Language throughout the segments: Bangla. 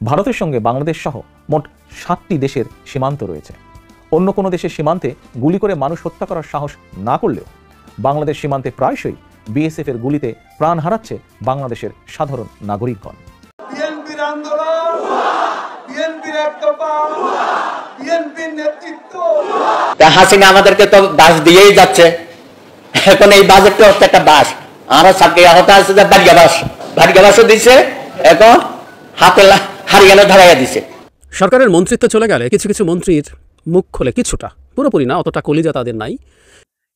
ভারতের সঙ্গে বাংলাদেশ সহ মোট 7টি দেশের সীমান্ত রয়েছে। অন্য কোনো দেশের সীমান্তে গুলি করে মানুষ হত্যা করার সাহস না করলেও বাংলাদেশ সীমান্তে প্রায়শই বিএসএফ এর গুলিতে প্রাণ হারাচ্ছে বাংলাদেশের সাধারণ নাগরিকগণ। বিএনপির আন্দোলন, বিএনপির একতরফা, বিএনপির নেতৃত্ব। হাসিনা আমাদেরকে তো বাস দিয়েই যাচ্ছে। এখন এই বাজেটটা হচ্ছে একটা বাস। আমরা সাকিয়া হতে আছে যে ভাগ্যবাসও দিচ্ছে, এখন হাতে হারিয়ানা ধরাইয়া দিছে। সরকারের মন্ত্রিত্ব চলে গেলে কিছু কিছু মন্ত্রীর মুখ খোলে কিছুটা, পুরোপুরি না, অতটা কলিজা তাদের নাই।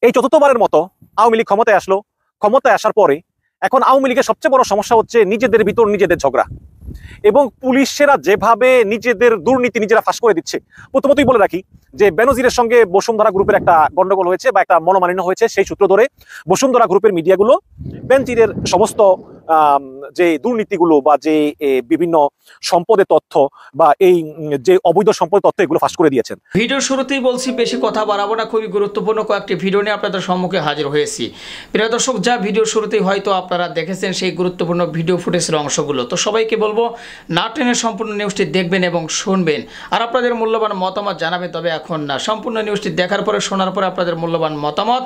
এই চতুর্থবারের মতো আওয়ামী লীগ ক্ষমতায় আসলো। ক্ষমতায় আসার পরে এখন আওয়ামী লীগের সবচেয়ে বড় সমস্যা হচ্ছে নিজেদের ভিতর নিজেদের ঝগড়া, এবং পুলিশেরা যেভাবে নিজেদের দুর্নীতি নিজেরা ফাঁস করে দিচ্ছে। প্রথমতই বলে রাখি যে বেনজিরের সঙ্গে বসুন্ধরা গ্রুপের একটা গন্ডগোল হয়েছে বা একটা মনোমালিন্য হয়েছে। সেই সূত্র ধরে বসুন্ধরা গ্রুপের মিডিয়াগুলো বেনজিরের সমস্ত যে দুর্নীতিগুলো বা যে বিভিন্ন সম্পদের তথ্য বা এই যে অবৈধ সম্পদের তথ্য এগুলো ফাঁস করে দিয়েছেন। ভিডিওর শুরুতেই বলছি, বেশি কথা বাড়াবো না, খুবই গুরুত্বপূর্ণ কয়েকটি ভিডিও নিয়ে আপনাদের সম্মুখে হাজির হয়েছি। প্রিয় দর্শক, যা ভিডিওর শুরুতেই হয়তো আপনারা দেখেছেন সেই গুরুত্বপূর্ণ ভিডিও ফুটেজের অংশগুলো, তো সবাইকে বলবো না টেনে সম্পূর্ণ নিউজটি দেখবেন এবং শুনবেন, আর আপনাদের মূল্যবান মতামত জানাবেন। তবে এখন না, সম্পূর্ণ নিউজটি দেখার পরে শোনার পরে আপনাদের মূল্যবান মতামত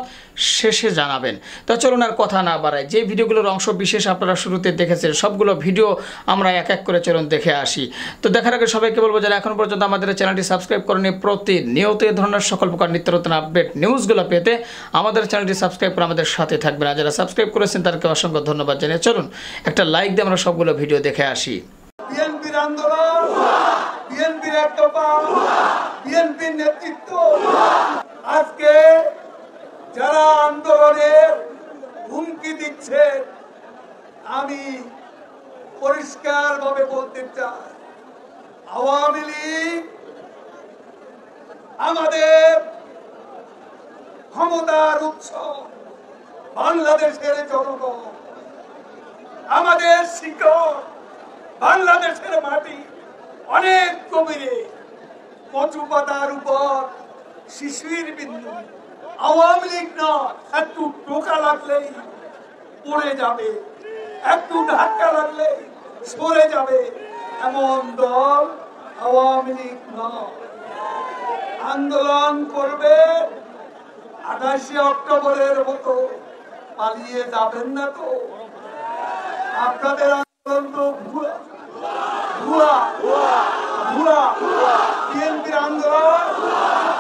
শেষে জানাবেন। তো চলুন আর কথা না বাড়াই, যে ভিডিওগুলোর অংশ বিশেষ আপনারা শুরুতে দেখেছেন সবগুলো ভিডিও আমরা এক এক করে চলুন দেখে আসি। তো দেখার আগে সবাইকে বলবো, যারা এখন পর্যন্ত আমাদের চ্যানেলটি সাবস্ক্রাইব করেনি, প্রতিনিয়ত এই ধরনের সকল প্রকার নিত্য নতুন আপডেট নিউজগুলো পেতে আমাদের চ্যানেলটি সাবস্ক্রাইব করে আমাদের সাথে থাকবেন। আর যারা সাবস্ক্রাইব করেছেন তাদেরকে অসংখ্য ধন্যবাদ জানিয়ে চলুন একটা লাইক দিয়ে আমরা সবগুলো ভিডিও দেখে আসি। বিএনপির আন্দোলন, বিএনপির একতরফা, বিএনপির নেতৃত্ব। আজকে যারা আন্দোলনের হুমকি দিচ্ছে, আমি পরিষ্কারভাবে বলতে চাই, আওয়ামী লীগ আমাদের ক্ষমতার উৎস, বাংলাদেশের জনগণ, আমাদের শিকড় বাংলাদেশের মাটি অনেক গভীরে, কচু পাতার উপর শিশির বিন্দু। আওয়ামী লীগ না, একটু টোকা লাগলেই পড়ে যাবে, একটু ধাক্কা লাগলে সরে যাবে, এমন দল আওয়ামী লীগ নয়। আন্দোলন করবে, 28 অক্টোবরের মতো পালিয়ে যাবেন না তো? আপনাদের আন্দোলন তো ভুয়া ভুয়া ভুয়া। বিএনপির আন্দোলন,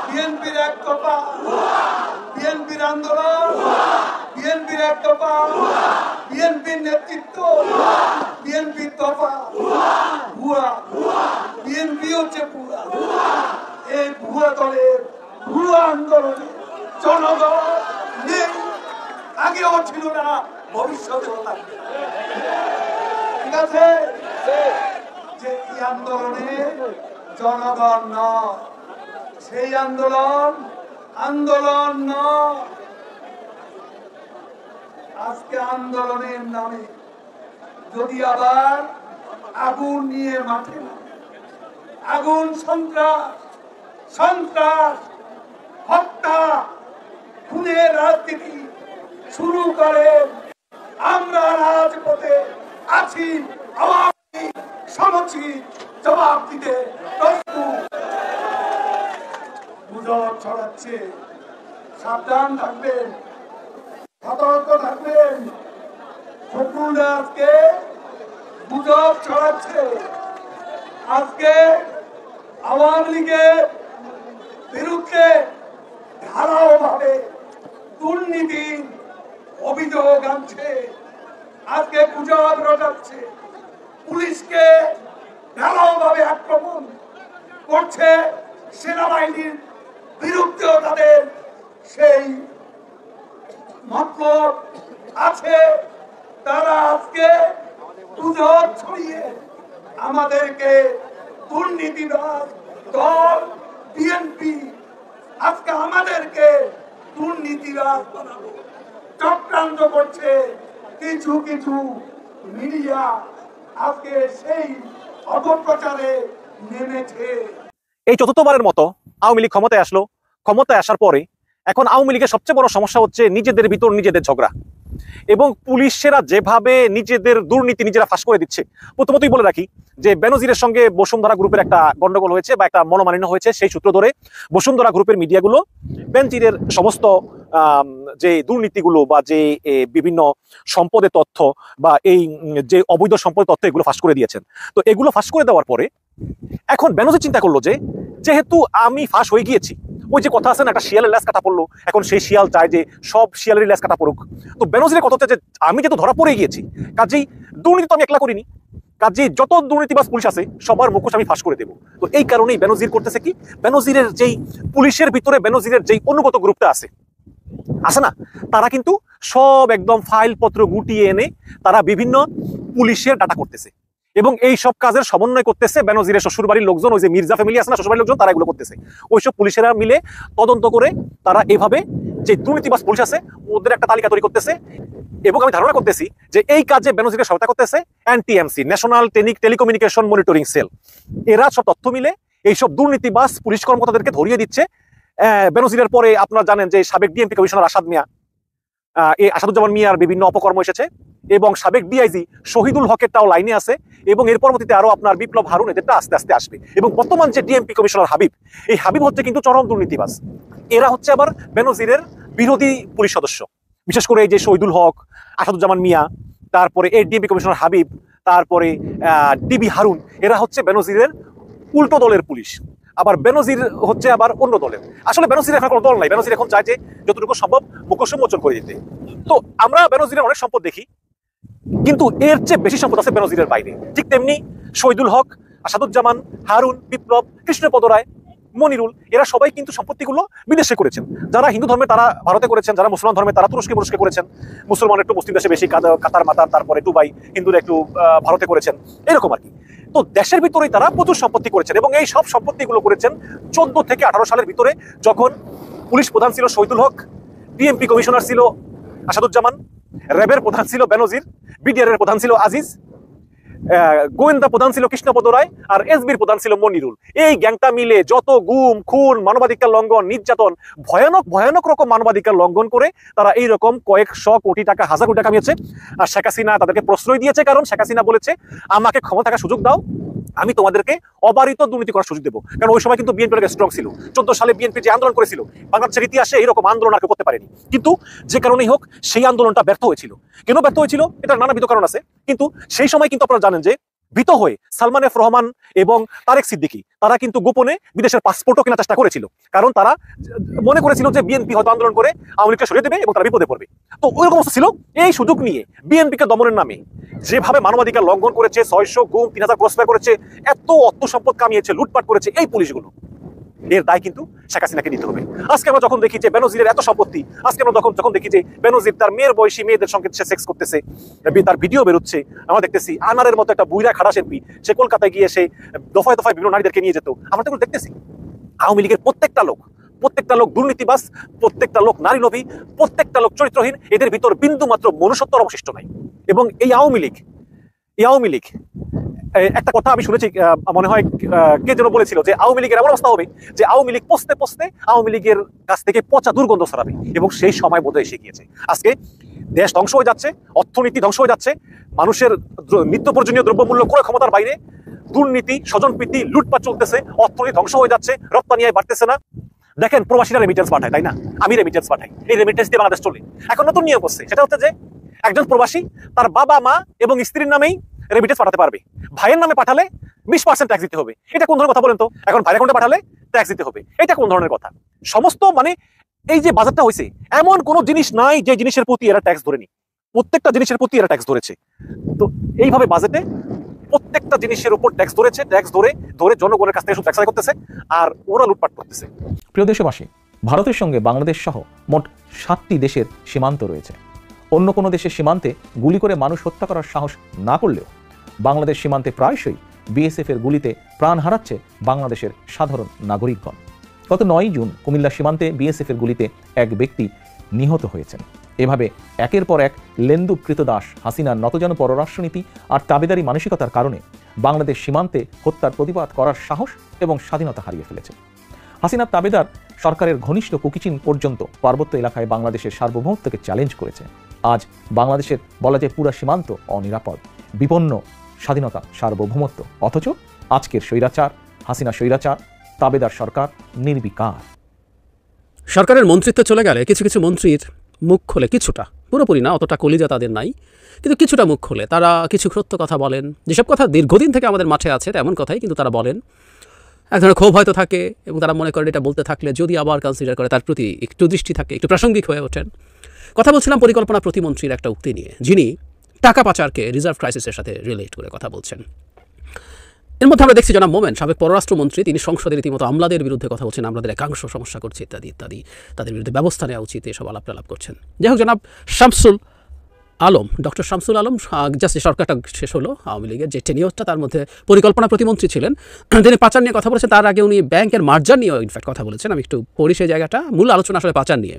বিএনপির একতরফা, বিএনপির আন্দোলন, বিএনপির একতরফা, বিএনপির নেতৃত্ব, বিএনপির তরফা ভুয়া। বিএনপি হচ্ছে ভুয়া। এই ভুয়া দলের ভুয়া আন্দোলনে জনগণ নেই, আগেও ছিল না, ভবিষ্যতেও থাকবে। ঠিক আছে, যে এই আন্দোলনে জনগণ নয়, সেই আন্দোলন আন্দোলন নয়। আজকে আন্দোলনের নামে যদি আবার আগুন নিয়ে মাঠে নামে, আগুন, সন্ত্রাস, সন্ত্রাস, হত্যা, খুনের রাজনীতি শুরু করে, আমরা রাজপথে আছি, আওয়ামী সমুচিত জবাব দিতে প্রস্তুত। গুজব ছড়াচ্ছে, সাবধান থাকবেন, সতর্ক থাকবেন। শত্রুরা আজকে গুজব ছড়াচ্ছে। আজকে আওয়ামী লীগের বিরুদ্ধে ধারাও ভাবে দুর্নীতির অভিযোগ আনছে, আজকে গুজব রটাচ্ছে, পুলিশকে ঢালাও ভাবে আক্রমণ করছে, সেনাবাহিনীর বিরুদ্ধেও তাদের সেই মতলব আছে। তারা আজকে গুজব ছড়িয়ে আমাদেরকে দুর্নীতিবাজ দল বিএনপি আজকে আমাদেরকে দুর্নীতিবাজ বানাবো চক্রান্ত করছে। কিছু কিছু মিডিয়া আজকে সেই অপপ্রচারে নেমেছে। এই চতুর্থবারের মতো আওয়ামী লীগ ক্ষমতায় আসলো। ক্ষমতায় আসার পরে এখন আওয়ামী লীগের সবচেয়ে বড় সমস্যা হচ্ছে নিজেদের ভিতর নিজেদের ঝগড়া, এবং পুলিশেরা যেভাবে নিজেদের দুর্নীতি নিজেরা ফাঁস করে দিচ্ছে। প্রথমতই বলে রাখি যে বেনজিরের সঙ্গে বসুন্ধরা গ্রুপের একটা গন্ডগোল হয়েছে বা একটা মনোমালিন্য হয়েছে, সেই সূত্র ধরে বসুন্ধরা গ্রুপের মিডিয়াগুলো বেনজিরের সমস্ত যে দুর্নীতিগুলো বা যে বিভিন্ন সম্পদের তথ্য বা এই যে অবৈধ সম্পদের তথ্য এগুলো ফাঁস করে দিয়েছেন। তো এগুলো ফাঁস করে দেওয়ার পরে এখন বেনজির চিন্তা করলো যে যেহেতু আমি ফাঁস হয়ে গিয়েছি, ওই যে কথা আছে না, একটা শিয়ালের ল্যাস কাটা পড়লো, এখন সেই শিয়াল চায় যে সব শিয়ালের ল্যাস কাটা পড়ুক। তো বেনজিরের কথা হচ্ছে যে আমি যেহেতু ধরা পড়ে গিয়েছি, কাজেই দুর্নীতি তো আমি একলা করিনি, কাজেই যত দুর্নীতিবাজ পুলিশ আছে সবার মুখোশ আমি ফাঁস করে দেবো। তো এই কারণেই বেনজির করতেছে কি, বেনজিরের যেই পুলিশের ভিতরে বেনজিরের যেই অনুগত গ্রুপটা আছে না, তারা কিন্তু সব একদম ফাইল পত্র গুটিয়ে এনে তারা বিভিন্ন পুলিশের ডাটা করতেছে এবং এই সব কাজের সমন্বয় করতেছে বেনজিরের শ্বশুরবাড়ির লোকজন, ওই যে মির্জা ফ্যামিলি আছে না শ্বশুরবাড়ির লোকজন, তারা এগুলো করতেছে। ওইসব পুলিশেরা মিলে তদন্ত করে তারা এভাবে যে দুর্নীতিবাজ পুলিশ আছে ওদের একটা তালিকা তৈরি করতেছে এবং আমি ধারণা করতেছি যে এই কাজে বেনজিরকে সহায়তা করতেছে NTMC, national telecommunication monitoring cell. এরা সব তথ্য মিলে এইসব দুর্নীতিবাজ পুলিশ কর্মকর্তাদেরকে ধরিয়ে দিচ্ছে। বেনজিরের পরে আপনারা জানেন যে সাবেক ডিএমপি কমিশনার আসাদ মিয়া, এই আসাদুজ্জামান মিয়ার বিভিন্ন অপকর্ম এসেছে এবং সাবেক ডিআইজি শহীদুল হকেরটাও লাইনে আছে এবং এর পরবর্তীতে আরো আপনার বিপ্লব হারুন, এদেরটা আস্তে আস্তে আসবে। এবং বর্তমান যে ডিএমপি কমিশনার হাবিব, এই হাবিব হচ্ছে কিন্তু চরম দুর্নীতিবাজ। এরা হচ্ছে আবার বেনজিরের বিরোধী পুলিশ সদস্য, বিশেষ করে এই যে শহীদুল হক, আসাদুজ্জামান মিয়া, তারপরে এই ডিএমপি কমিশনার হাবিব, তারপরে ডিবি হারুন, এরা হচ্ছে বেনজিরের উল্টো দলের পুলিশ। আবার বেনজির হচ্ছে আবার অন্য দলের। আসলে বেনজির এখন কোনো দল নাই, বেনজির এখন চায় যে যতটুকু সম্ভব মুখোশ মোচন করে দিতে। তো আমরা বেনজিরের অনেক সম্পদ দেখি, কিন্তু এর চেয়ে বেশি সম্পদ আছে বেনজিরের বাইরে। ঠিক তেমনি শহীদুল হক, আসাদুজ্জামান, হারুন, বিপ্লব, কৃষ্ণপদ রায়, মনিরুল, এরা সবাই কিন্তু সম্পত্তিগুলো বিদেশে করেছেন। যারা হিন্দু ধর্মে তারা ভারতে করেছেন, যারা মুসলমান ধর্মে তারা তুরস্কে করেছেন, মুসলমান একটু মুসলিম দেশে বেশি, কাতার মাতার, তারপরে দুবাই, হিন্দুরা একটু ভারতে করেছেন, এরকম আর কি। তো দেশের ভিতরেই তারা প্রচুর সম্পত্তি করেছেন এবং এই সব সম্পত্তিগুলো করেছেন 14 থেকে 18 সালের ভিতরে, যখন পুলিশ প্রধান ছিল শহীদুল হক, ডিএমপি কমিশনার ছিল আসাদুজ্জামান, র্যাবের প্রধান ছিল বেনজির, বিডিআর এর প্রধান ছিল আজিজ, গোয়েন্দা প্রধান ছিল কৃষ্ণপদ রায়, আর এসবির প্রধান ছিল মনিরুল। এই গ্যাংটা মিলে যত গুম, খুন, মানবাধিকার লঙ্ঘন, নির্যাতন, ভয়ানক ভয়ানক রকম মানবাধিকার লঙ্ঘন করে তারা এইরকম কয়েকশো কোটি টাকা, হাজার কোটি টাকা কামিয়েছে। আর শেখ হাসিনা তাদেরকে প্রশ্রয় দিয়েছে, কারণ শেখ হাসিনা বলেছে আমাকে ক্ষমতা থাকার সুযোগ দাও, আমি তোমাদেরকে অবারিত দুর্নীতি করার সুযোগ দেবো। কারণ ওই সময় কিন্তু বিএনপি অনেক স্ট্রং ছিল। 14 সালে বিএনপি যে আন্দোলন করেছিল, বাংলাদেশের ইতিহাসে এইরকম আন্দোলন আর কেউ করতে পারেনি। কিন্তু যে কারণেই হোক সেই আন্দোলনটা ব্যর্থ হয়েছিল। কেন ব্যর্থ হয়েছিল এটার নানাবিধ কারণ আছে, কিন্তু সেই সময় কিন্তু আপনারা জানেন যে ভীত হয়ে সালমান এফ রহমান এবং তারেক সিদ্দিকী তারা কিন্তু গোপনে বিদেশের পাসপোর্টও কেনার চেষ্টা করেছিল, কারণ তারা মনে করেছিল যে বিএনপি হয়তো আন্দোলন করে আওয়ামী লীগকে সরিয়ে দেবে এবং তারা বিপদে পড়বে। তো ওইরকম অবস্থা ছিল। এই সুযোগ নিয়ে বিএনপিকে দমনের নামে যেভাবে মানবাধিকার লঙ্ঘন করেছে, 600 গুম, 3000 ক্রসফায়ার করেছে, এত অর্থ সম্পদ কামিয়েছে, লুটপাট করেছে এই পুলিশগুলো, এর দায় কিন্তু শেখ হাসিনাকে নিতে হবে। আজকে আমরা যখন দেখি যে বেনজিরের এত সম্পত্তি, আজকে আমরা যখন দেখি যে বেনজির তার মেয়ের বয়সী মেয়েদের সঙ্গে সে সেক্স করতেছে, তার ভিডিও বেরোচ্ছে, আমরা দেখতেছি আনারের মতো একটা বুইরা খাড়া শিল্পী, সে কলকাতায় গিয়ে সে দফায় দফায় বিভিন্ন নারীদেরকে নিয়ে যেত, আমরা তো দেখতেছি। আওয়ামী লীগের প্রত্যেকটা লোক দুর্নীতিবাজ, প্রত্যেকটা লোক নারী লোভী, প্রত্যেকটা লোক চরিত্রহীন, এদের ভিতর বিন্দু মাত্র মনুষ্যত্বর অবশিষ্ট নাই। এবং এই আওয়ামী লীগ একটা কথা আমি শুনেছি, মনে হয় কে যেন বলেছিল যে আওয়ামী লীগের এমন অবস্থা হবে যে আওয়ামী লীগ পচতে পচতে আওয়ামী লীগের কাছ থেকে পচা দুর্গন্ধ ছড়াবে, এবং সেই সময় বোধহয় এসে গিয়েছে। আজকে দেশ ধ্বংস হয়ে যাচ্ছে, অর্থনীতি ধ্বংস হয়ে যাচ্ছে, মানুষের নিত্য প্রয়োজনীয় দ্রব্যমূল্য ক্রয় ক্ষমতার বাইরে, দুর্নীতি, স্বজনপ্রীতি, লুটপাট চলতেছে, অর্থনীতি ধ্বংস হয়ে যাচ্ছে, রপ্তানি আয় বাড়তেছে না। দেখেন প্রবাসীরা রেমিটেন্স পাঠায়, তাই না? আমি রেমিটেন্স পাঠাই, এই রেমিটেন্স দিয়ে বাংলাদেশ চলে। এখন নতুন নিয়ম হচ্ছে, সেটা হচ্ছে যে একজন প্রবাসী তার বাবা মা এবং স্ত্রীর নামেই রেমিটেন্স পাঠাতে পারবে, ভাইয়ের নামে পাঠালে 20% ট্যাক্স দিতে হবে। এটা কোন ধরনের কথা বলেন তো? এখন ভাইয়ের অ্যাকাউন্টে পাঠালে ট্যাক্স দিতে হবে, এটা কোন ধরনের কথা? সমস্ত মানে এই যে বাজেটটা হয়েছে, এমন কোন জিনিস নাই যে জিনিসের প্রতি এরা ট্যাক্স ধরেনি, প্রত্যেকটা জিনিসের প্রতি এরা ট্যাক্স ধরেছে। তো এইভাবে বাজেটে প্রত্যেকটা জিনিসের উপর ট্যাক্স ধরেছে, ট্যাক্স ধরে জনগণের কাছ থেকে শুধু ট্যাক্স আদায় করতেছে আর ওরা লুটপাট করতেছে। প্রিয় দেশবাসী, ভারতের সঙ্গে বাংলাদেশ সহ মোট 7টি দেশের সীমান্ত রয়েছে। অন্য কোনো দেশের সীমান্তে গুলি করে মানুষ হত্যা করার সাহস না করলেও বাংলাদেশ সীমান্তে প্রায়শই বিএসএফ এর গুলিতে প্রাণ হারাচ্ছে বাংলাদেশের সাধারণ নাগরিকগণ। গত 9 জুন কুমিল্লা সীমান্তে বিএসএফ এর গুলিতে এক ব্যক্তি নিহত হয়েছেন। এভাবে একের পর এক লেন্দু কৃতদাস হাসিনার নতজানু পররাষ্ট্রনীতি আর তাবেদারি মানসিকতার কারণে বাংলাদেশ সীমান্তে হত্যার প্রতিবাদ করার সাহস এবং স্বাধীনতা হারিয়ে ফেলেছে। হাসিনার তাবেদার সরকারের ঘনিষ্ঠ কুকিচিন পর্যন্ত পার্বত্য এলাকায় বাংলাদেশের সার্বভৌমত্বকে চ্যালেঞ্জ করেছে। আজ বাংলাদেশের বলা যায় পুরা সীমান্ত অনিরাপদ, বিপন্ন স্বাধীনতা, সার্বভৌমত্ব। অথচ আজকের স্বৈরাচার, হাসিনা স্বৈরাচার, তাবেদার সরকার নির্বিকার। সরকারের মন্ত্রিত্ব চলে গেলে কিছু কিছু মন্ত্রীর মুখ খোলে কিছুটা, পুরোপুরি না, অতটা কলিজা তাদের নাই, কিন্তু কিছুটা মুখ খোলে। তারা কিছু সত্য কথা বলেন, যেসব কথা দীর্ঘদিন থেকে আমাদের মাঠে আছে তেমন কথাই কিন্তু তারা বলেন। এক ধরনের ক্ষোভ হয়তো থাকে এবং তারা মনে করেন এটা বলতে থাকলে যদি আবার কনসিডার করে তার প্রতি একটু দৃষ্টি থাকে, একটু প্রাসঙ্গিক হয়ে ওঠেন। কথা বলছিলাম পরিকল্পনা প্রতিমন্ত্রীর একটা উক্তি নিয়ে, যিনি টাকা পাচারকে রিজার্ভ ক্রাইসিসের সাথে রিলেট করে কথা বলছেন। এর মধ্যে আমরা দেখছি জনাব মোমেন, সাবেক পররাষ্ট্রমন্ত্রী, তিনি সংসদে রীতিমতো আমলাদের বিরুদ্ধে কথা বলছেন, আমাদের একাংশ সমস্যা করছে ইত্যাদি ইত্যাদি, তাদের বিরুদ্ধে ব্যবস্থা নেওয়া উচিত, এসব আলাপ টালাপ করছেন। যাই হোক, জনাব শামসুল আলম, ডক্টর শামসুল আলম, জাস্ট সরকারটা শেষ হলো আওয়ামী লীগের যে টেনিওরটা, তার মধ্যে পরিকল্পনা প্রতিমন্ত্রী ছিলেন, তিনি পাচার নিয়ে কথা বলেছেন। তার আগে উনি ব্যাংকের মার্জার নিয়েও ইনফ্যাক্ট কথা বলেছেন। আমি একটু পড়ি সেই জায়গাটা। মূল আলোচনা আসলে পাচার নিয়ে।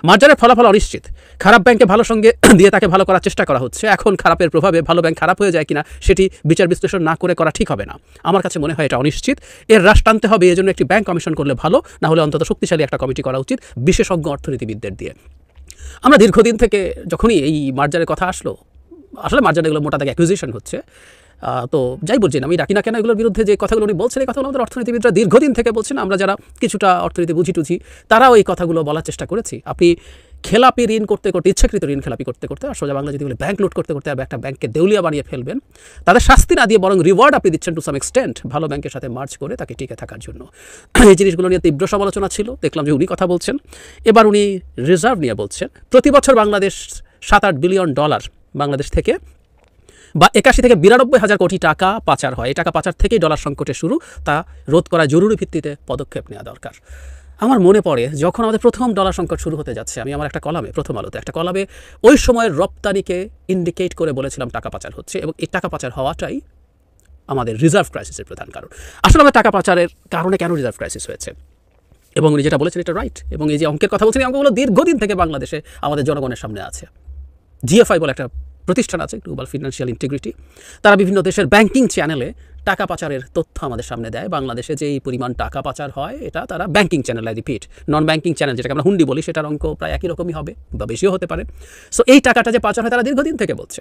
মার্জারের ফলাফল অনিশ্চিত, খারাপ ব্যাংকে ভালো সঙ্গে দিয়ে তাকে ভালো করার চেষ্টা করা হচ্ছে। এখন খারাপের প্রভাবে ভালো ব্যাংক খারাপ হয়ে যায় কিনা সেটি বিচার বিশ্লেষণ না করে করা ঠিক হবে না। আমার কাছে মনে হয় এটা অনিশ্চিত, এর হ্রাস টানতে হবে। এই জন্য একটি ব্যাংক কমিশন করলে ভালো, না হলে অন্তত শক্তিশালী একটা কমিটি করা উচিত বিশেষজ্ঞ অর্থনীতিবিদদের দিয়ে। আমরা দীর্ঘদিন থেকে যখনই এই মার্জারের কথা আসলে মার্জার এগুলো মোটা দাগে অ্যাকুইজিশন হচ্ছে, তো যাই বলছি না, আমি ডাকি না কেন, এগুলোর বিরুদ্ধে যে কথাগুলো উনি বলছেন, এই কথাগুলো আমাদের অর্থনীতিবিদরা দীর্ঘদিন থেকে বলছেন। আমরা যারা কিছুটা অর্থনীতি বুঝি তারাও এই কথাগুলো বলার চেষ্টা করেছি। আপনি খেলাপি ঋণ করতে করতে, ইচ্ছাকৃত ঋণ খেলাপি করতে করতে, আর সোজা বাংলা যদি বলে ব্যাংক লুট করতে করতে একটা ব্যাংককে দেউলিয়া বানিয়ে ফেলবেন, তাদের শাস্তি না দিয়ে বরং রিওয়ার্ড আপনি দিচ্ছেন টু সাম এক্সটেন্ট, ভালো ব্যাংকের সাথে মার্চ করে তাকে টিকে থাকার জন্য। এই জিনিসগুলো নিয়ে তীব্র সমালোচনা ছিল। দেখলাম যে উনি কথা বলছেন। এবার উনি রিজার্ভ নিয়ে বলছেন। প্রতি বছর বাংলাদেশ $7-8 বিলিয়ন বাংলাদেশ থেকে বা 81 থেকে 92 হাজার কোটি টাকা পাচার হয়। এই টাকা পাচার থেকেই ডলার সংকটের শুরু, তা রোধ করা জরুরি ভিত্তিতে পদক্ষেপ নেওয়া দরকার। আমার মনে পড়ে যখন আমাদের প্রথম ডলার সংকট শুরু হতে যাচ্ছে, আমি আমার একটা কলামে, প্রথম আলোতে একটা কলামে ওই সময়ের রপ্তানিকে ইন্ডিকেট করে বলেছিলাম টাকা পাচার হচ্ছে, এবং এই টাকা পাচার হওয়াটাই আমাদের রিজার্ভ ক্রাইসিসের প্রধান কারণ। আসলে আমাদের টাকা পাচারের কারণে কেন রিজার্ভ ক্রাইসিস হয়েছে, এবং উনি যেটা বলেছেন এটা রাইট। এবং এই যে অঙ্কের কথা বলছেন, এই অঙ্কগুলো দীর্ঘদিন থেকে বাংলাদেশে আমাদের জনগণের সামনে আছে। জিএফআই বলে একটা প্রতিষ্ঠান আছে, গ্লোবাল ফিনান্সিয়াল ইন্টিগ্রিটি, তারা বিভিন্ন দেশের ব্যাংকিং চ্যানেলে টাকা পাচারের তথ্য আমাদের সামনে দেয়। বাংলাদেশে যে এই পরিমাণ টাকা পাচার হয়, এটা তারা banking channel, I repeat, non banking channel যেটাকে আমরা হুন্ডি বলি, সেটার অঙ্ক প্রায় একই রকমই হবে বা বেশিও হতে পারে। সো এই টাকাটা যে পাচার হয় তারা দীর্ঘদিন থেকে বলছে।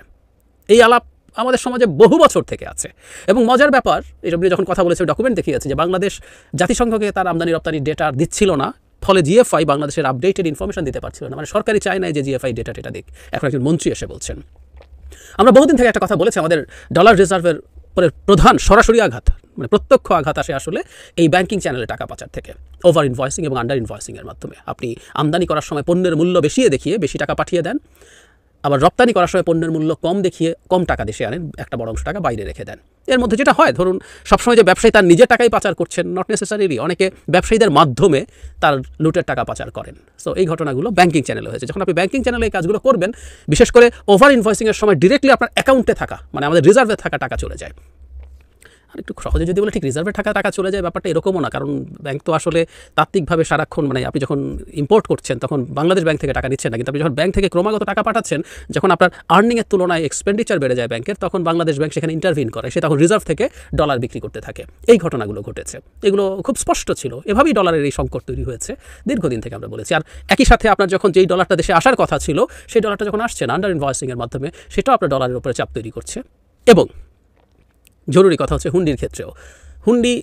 এই আলাপ আমাদের সমাজে বহু বছর থেকে আছে। এবং মজার ব্যাপার, এসব নিয়ে যখন কথা বলেছে ডকুমেন্ট দেখিয়েছে যে বাংলাদেশ জাতিসংঘকে তার আমদানি রপ্তানি ডেটা দিচ্ছিল না, ফলে জিএফআই বাংলাদেশের আপডেটেড ইনফরমেশন দিতে পারছিল না। মানে সরকারি চায় নাই যে জিএফআই ডেটা দিক। এখন একজন মন্ত্রী এসে বলছেন। আমরা বহুদিন থেকে একটা কথা বলেছি, আমাদের ডলার রিজার্ভের পরে প্রধান সরাসরি আঘাত, মানে প্রত্যক্ষ আঘাত আসে আসলে এই ব্যাংকিং চ্যানেলে টাকা পাচার থেকে, ওভার ইনভয়েসিং এবং আন্ডার ইনভয়েসিংয়ের মাধ্যমে। আপনি আমদানি করার সময় পণ্যের মূল্য দেখিয়ে বেশি টাকা পাঠিয়ে দেন, আবার রপ্তানি করার সময় পণ্যের মূল্য কম দেখিয়ে কম টাকা দেশে আনেন, একটা বড় অংশ টাকা বাইরে রেখে দেন। এর মধ্যে যেটা হয়, ধরুন সবসময় যে ব্যবসায়ী তার নিজের টাকাই পাচার করছেন, নট নেসেসারিলি, অনেকে ব্যবসায়ীদের মাধ্যমে তার লুটের টাকা পাচার করেন। সো এই ঘটনাগুলো ব্যাংকিং চ্যানেলে হয়েছে। যখন আপনি ব্যাংকিং চ্যানেলে এই কাজগুলো করবেন, বিশেষ করে ওভার ইনভয়েসিংয়ের সময় ডিরেক্টলি আপনার অ্যাকাউন্টে থাকা, মানে আমাদের রিজার্ভে থাকা টাকা চলে যায়। আর একটু সহজে যদি বলে, ঠিক রিজার্ভে টাকা চলে যায় ব্যাপারটা এরকমও না, কারণ ব্যাংক তো আসলে তাত্ত্বিকভাবে সারাক্ষণ, মানে আপনি যখন ইম্পোর্ট করছেন তখন বাংলাদেশ ব্যাংক থেকে টাকা নিচ্ছেন না, কিন্তু আপনি যখন ব্যাংক থেকে ক্রমাগত টাকা পাঠাচ্ছেন, যখন আপনার আর্নিংয়ের তুলনায় এক্সপেন্ডিচার বেড়ে যায় ব্যাংকের, তখন বাংলাদেশ ব্যাংক সেখানে ইন্টারভিন করে, সে তখন রিজার্ভ থেকে ডলার বিক্রি করতে থাকে। এই ঘটনাগুলো ঘটেছে, এগুলো খুব স্পষ্ট ছিল। এভাবেই ডলারের এই সংকট তৈরি হয়েছে দীর্ঘদিন থেকে আমরা বলেছি। আর একই সাথে আপনার যখন যেই ডলারটা দেশে আসার কথা ছিল, সেই ডলারটা যখন আসছে না আন্ডার ইনভয়েসিংয়ের মাধ্যমে, সেটাও আপনার ডলারের উপরে চাপ তৈরি করছে। এবং জরুরি কথা হচ্ছে হুন্ডির ক্ষেত্রেও, হুন্ডি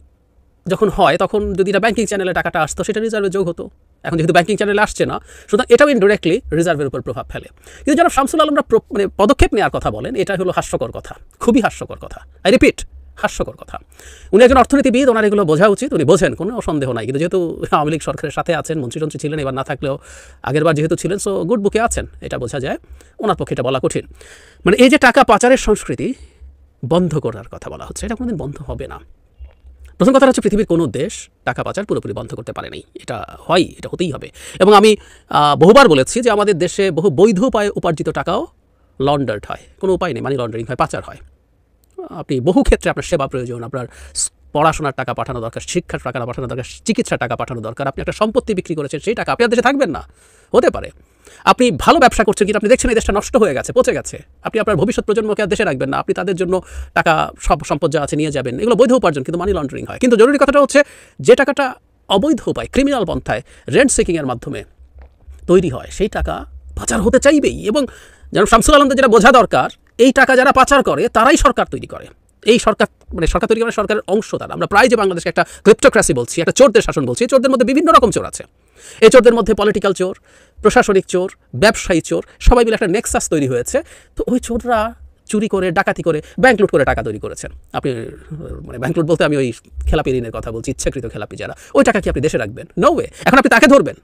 যখন হয় তখন যদি এটা ব্যাংকিং চ্যানেলে টাকাটা আসতো, সেটা রিজার্ভে যোগ হতো। এখন যেহেতু ব্যাংকিং চ্যানেলে আসছে না, সুতরাং এটাও ইনডিরেক্টলি রিজার্ভের উপর প্রভাব ফেলে। কিন্তু যারা শামসুল আলমরা মানে পদক্ষেপ নেওয়ার কথা বলেন, এটা হলো হাস্যকর কথা, খুবই হাস্যকর কথা। আই রিপিট, হাস্যকর কথা। উনি একজন অর্থনীতিবিদ, ওনার এগুলো বোঝা উচিত, উনি বোঝেন, কোনো সন্দেহ নাই। কিন্তু যেহেতু আওয়ামী লীগ সরকারের সাথে আছেন, মন্ত্রী ছিলেন, এবার না থাকলেও আগেরবার যেহেতু ছিলেন, সো গুড বুকে আছেন, এটা বোঝা যায়। ওনার পক্ষে এটা বলা কঠিন। মানে এই যে টাকা পাচারের সংস্কৃতি বন্ধ করার কথা বলা হচ্ছে, এটা কোনোদিন বন্ধ হবে না। প্রথম কথা হচ্ছে, পৃথিবীর কোনো দেশ টাকা পাচার পুরোপুরি বন্ধ করতে পারে নাই, এটা হয়, এটা হতেই হবে। এবং আমি বহুবার বলেছি যে আমাদের দেশে বহু বৈধ উপায়ে উপার্জিত টাকাও লন্ডার্ড হয়, কোনো উপায় নেই, মানি লন্ডারিং হয়, পাচার হয়। আপনি বহু ক্ষেত্রে আপনার সেবা প্রয়োজন, আপনার পড়াশোনার টাকা পাঠানো দরকার, শিক্ষার টাকা পাঠানো দরকার, চিকিৎসার টাকা পাঠানো দরকার। আপনি একটা সম্পত্তি বিক্রি করেছেন, সেই টাকা আপনার দেশে থাকবেন না, হতে পারে। আপনি ভালো ব্যবসা করছেন, কিন্তু আপনি দেখছেন এই দেশটা নষ্ট হয়ে গেছে, পচে গেছে, আপনি আপনার ভবিষ্যৎ প্রজন্মকে আর দেশে রাখবেন না, আপনি তাদের জন্য টাকা, সব সম্পদ যা আছে নিয়ে যাবেন। এগুলো বৈধ উপার্জন, কিন্তু মানি লন্ডারিং হয়। কিন্তু জরুরি কথাটা হচ্ছে, যে টাকাটা অবৈধ উপায়, ক্রিমিনাল পন্থায়, রেন্ট সিকিংয়ের মাধ্যমে তৈরি হয়, সেই টাকা পাচার হতে চাইবেই। এবং যেন শামসুল আলমদের যেটা বোঝা দরকার, এই টাকা যারা পাচার করে তারাই সরকার তৈরি করে। এই সরকার মানে সরকার তৈরি করে সরকারের অংশ তারা। আমরা প্রায় যে বাংলাদেশে একটা ক্রিপ্টোক্রাসি বলছি, একটা চোরদের শাসন বলছি, এই চোরদের মধ্যে বিভিন্ন রকম চোর আছে। এই চোরদের মধ্যে পলিটিক্যাল চোর, প্রশাসনিক চোর, ব্যবসায়ী চোর, সবাই মিলে একটা নেক্সাস তৈরি হয়েছে। তো ওই চোররা চুরি করে, ডাকাতি করে, ব্যাংক লুট করে টাকা তৈরি করেছেন। আপনি মানে ব্যাংক লুট বলতে আমি ওই খেলাপি ঋণের কথা বলছি, ইচ্ছাকৃত খেলাপি যারা, ওই টাকা কি আপনি দেশে রাখবেন? No way. এখন আপনি তাকে ধরবেন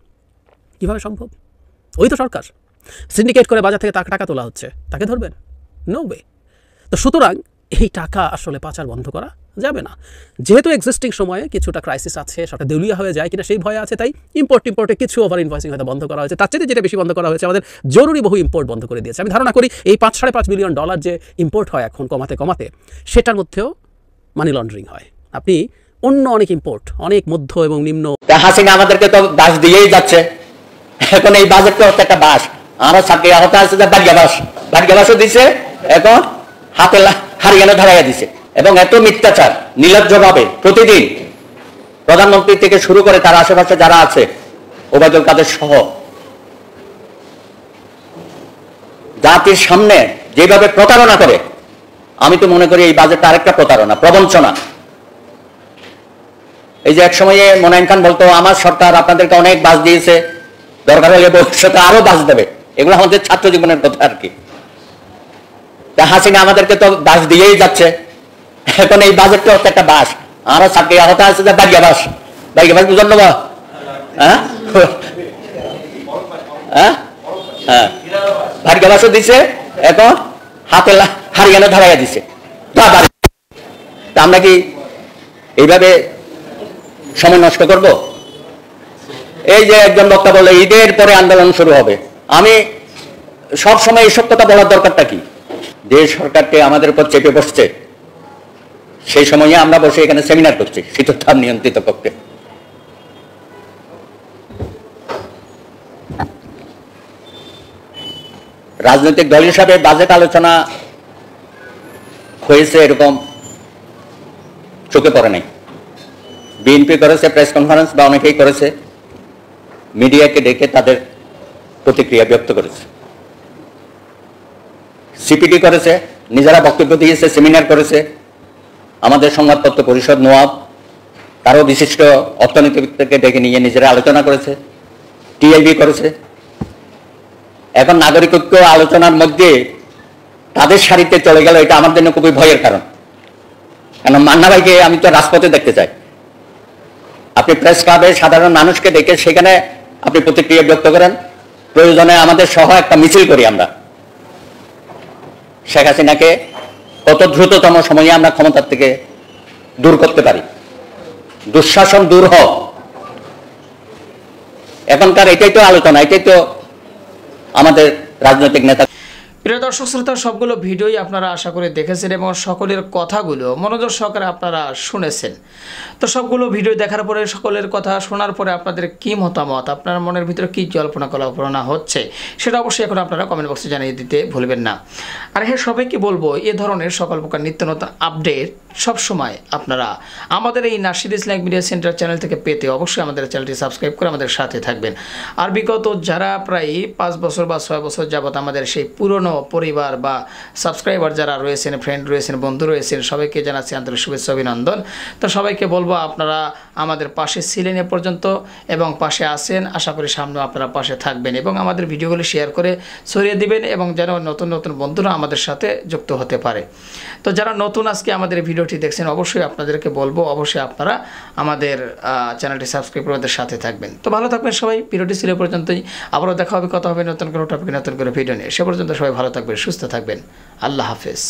কীভাবে সম্ভব? ওই তো সরকার সিন্ডিকেট করে বাজার থেকে টাকা তোলা হচ্ছে, তাকে ধরবেন? No way. তো সুতরাং এই টাকা আসলে পাচার বন্ধ করা যাবে না। যেহেতু এক্সিস্টিং সময়ে কিছুটা ক্রাইসিস আছে, সরকার দেউলিয়া হয়ে যায় কিনা সেই ভয় আছে, তাই ইম্পোর্টে কিছু ওভার ইনভয়েসিং হয়তো বন্ধ করা হয়েছে। তার চেয়ে যেটা বেশি বন্ধ করা হয়েছে, আমাদের জরুরি বহু ইম্পোর্ট বন্ধ করে দিয়েছে। আমি ধারণা করি এই $5.5 বিলিয়ন যে ইম্পোর্ট হয় এখন কমাতে সেটার মধ্যেও মানি লন্ডারিং হয়। আপনি অন্য অনেক ইম্পোর্ট, অনেক মধ্য এবং নিম্ন। হাসিনা আমাদেরকে তো বাস দিয়েই যাচ্ছে, এখন এই বাজেটটা হচ্ছে একটা বাস। আমরা সাথে আহত আছে যে ভাগ্যবাসও দিছে, এখন হাতে হারিয়ানা ধরাইয়া দিছে। এবং এত মিথ্যাচার নির্লজ্জভাবে প্রতিদিন প্রধানমন্ত্রী থেকে শুরু করে তার আশেপাশে যারা আছে, ওবায়দুল কাদের সহ, জাতির সামনে যেভাবে প্রতারণা করে, আমি তো মনে করি এই বাজেটটা আরেকটা প্রতারণা, প্রবঞ্চনা। এই যে এক সময়ে মোনায়েম খান বলতো আমার সরকার আপনাদেরকে অনেক বাস দিয়েছে, দরকার হলে ভবিষ্যতে আরো বাস দেবে। এগুলো আমাদের ছাত্র জীবনের কথা আর কি। হাসিনা আমাদেরকে তো বাস দিয়েই যাচ্ছে, এখন এই বাজেটটা হচ্ছে একটা বাস। আমরা চাকরি আহত আছে যে ভাগ্যবাস বুঝল না? হ্যাঁ হ্যাঁ হ্যাঁ, ভাগ্যবাসও দিছে, এখন হাতে হারিয়ানা ধরাইয়া দিছে। আমরা কি এইভাবে সময় নষ্ট করব? এই যে একজন বক্তা বললো ঈদের পরে আন্দোলন শুরু হবে, আমি সব সময় এইসব কথা বলার দরকারটা কি? যে সরকারকে আমাদের উপর চেপে বসছে, সেই সময়ে আমরা বসে এখানে সেমিনার করছি শীততাপ নিয়ন্ত্রিত কক্ষে। রাজনৈতিক দল হিসাবে বাজেট আলোচনা হয়েছে এরকম চোখে পড়ে নাই। বিএনপি করেছে প্রেস কনফারেন্স, বা অনেকেই করেছে, মিডিয়াকে ডেকে তাদের প্রতিক্রিয়া ব্যক্ত করেছে। সিপিডি করেছে, নিজেরা বক্তব্য দিয়েছে, সেমিনার করেছে। আমাদের সংবাদপত্র পরিষদ নোয়াব তারও বিশিষ্ট অর্থনীতিবিদকে ডেকে নিয়ে নিজেরা আলোচনা করেছে, টিআইবি করেছে। এখন নাগরিকত্ব আলোচনার মধ্যে তাদের সারিতে চলে গেল, এটা আমার জন্য খুবই ভয়ের কারণ। কারণ মান্না ভাইকে আমি তো রাজপথে দেখতে চাই। আপনি প্রেস ক্লাবে সাধারণ মানুষকে ডেকে সেখানে আপনি প্রতিক্রিয়া ব্যক্ত করেন, প্রয়োজনে আমাদের সহ একটা মিছিল করি আমরা, শেখ হাসিনাকে কত দ্রুততম সময়ে আমরা ক্ষমতার থেকে দূর করতে পারি, দুঃশাসন দূর হোক। এখনকার এটাই তো আলোচনা, এটাই তো আমাদের রাজনৈতিক নেতা। প্রিয় দর্শক শ্রোতা, সবগুলো ভিডিওই আপনারা আশা করে দেখেছেন এবং সকলের কথাগুলো মনোযোগ সহকারে আপনারা শুনেছেন। তো সবগুলো ভিডিও দেখার পরে, সকলের কথা শোনার পরে আপনাদের কি মতামত, আপনার মনের ভিতরে কী জল্পনা কল্পনা হচ্ছে, সেটা অবশ্যই এখন আপনারা কমেন্ট বক্সে জানিয়ে দিতে ভুলবেন না। আর হ্যাঁ, সবাইকে বলবো এ ধরনের সকল প্রকার নিত্য নতুন আপডেট সবসময় আপনারা আমাদের এই nasheed Islamic media centre channel থেকে পেতে অবশ্যই আমাদের চ্যানেলটি সাবস্ক্রাইব করে আমাদের সাথে থাকবেন। আর বিগত যারা প্রায় 5 বছর বা 6 বছর যাবত আমাদের সেই পুরনো পরিবার বা সাবস্ক্রাইবার যারা রয়েছেন, ফ্রেন্ড রয়েছেন, বন্ধু রয়েছেন, সবাইকে জানাচ্ছি আন্তরিক শুভেচ্ছা অভিনন্দন। তো সবাইকে বলবো আপনারা আমাদের পাশে ছিলেন এ পর্যন্ত এবং পাশে আছেন, আশা করি সামনেও আপনারা পাশে থাকবেন এবং আমাদের ভিডিওগুলি শেয়ার করে ছড়িয়ে দিবেন এবং যেন নতুন নতুন বন্ধুরা আমাদের সাথে যুক্ত হতে পারে। তো যারা নতুন আজকে আমাদের ভিডিওটি দেখছেন, অবশ্যই আপনাদেরকে বলবো অবশ্যই আপনারা আমাদের চ্যানেলটি সাবস্ক্রাইব করে আমাদের সাথে থাকবেন। তো ভালো থাকবেন সবাই, ভিডিওটি ছিল এ পর্যন্তই। আবারও দেখা হবে, কথা হবে নতুন কোনো টপিকে, নতুন করে ভিডিও নিয়ে। সে পর্যন্ত সবাই ভালো থাকবেন, সুস্থ থাকবেন। আল্লাহ হাফেজ।